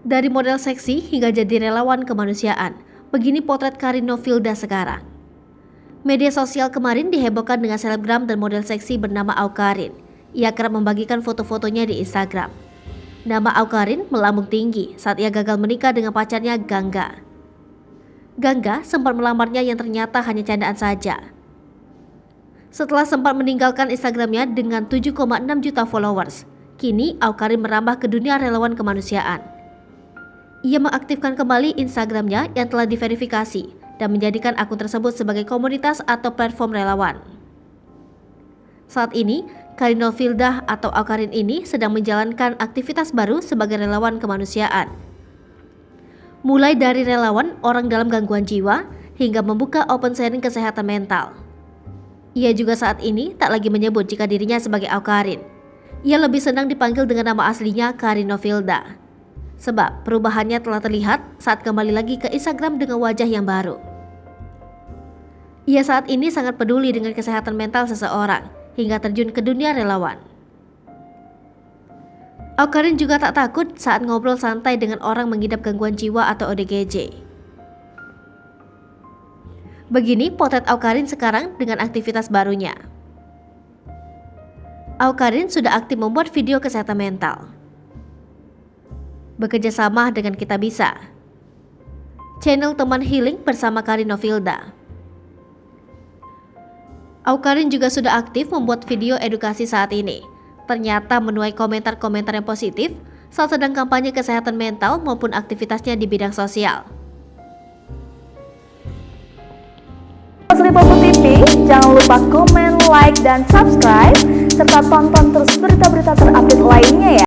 Dari model seksi hingga jadi relawan kemanusiaan, begini potret Karin Novilda sekarang. Media sosial kemarin dihebohkan dengan selebgram dan model seksi bernama Awkarin. Ia kerap membagikan foto-fotonya di Instagram. Nama Awkarin melambung tinggi saat ia gagal menikah dengan pacarnya Gangga. Gangga sempat melamarnya yang ternyata hanya candaan saja. Setelah sempat meninggalkan Instagramnya dengan 7,6 juta followers, kini Awkarin merambah ke dunia relawan kemanusiaan. Ia mengaktifkan kembali Instagramnya yang telah diverifikasi dan menjadikan akun tersebut sebagai komunitas atau platform relawan. Saat ini, Karin Novilda atau Awkarin ini sedang menjalankan aktivitas baru sebagai relawan kemanusiaan. Mulai dari relawan orang dalam gangguan jiwa hingga membuka open sharing kesehatan mental. Ia juga saat ini tak lagi menyebut jika dirinya sebagai Awkarin. Ia lebih senang dipanggil dengan nama aslinya Karin Novilda. Sebab perubahannya telah terlihat saat kembali lagi ke Instagram dengan wajah yang baru. Ia saat ini sangat peduli dengan kesehatan mental seseorang hingga terjun ke dunia relawan. Awkarin juga tak takut saat ngobrol santai dengan orang mengidap gangguan jiwa atau ODGJ. Begini potret Awkarin sekarang dengan aktivitas barunya. Awkarin sudah aktif membuat video kesehatan mental. Bekerja sama dengan Kita Bisa, channel teman healing bersama Karin Novilda. Awkarin juga sudah aktif membuat video edukasi saat ini. Ternyata menuai komentar-komentar yang positif saat sedang kampanye kesehatan mental maupun aktivitasnya di bidang sosial. Popo TV, jangan lupa komen, like, dan subscribe serta tonton terus berita-berita terupdate lainnya ya.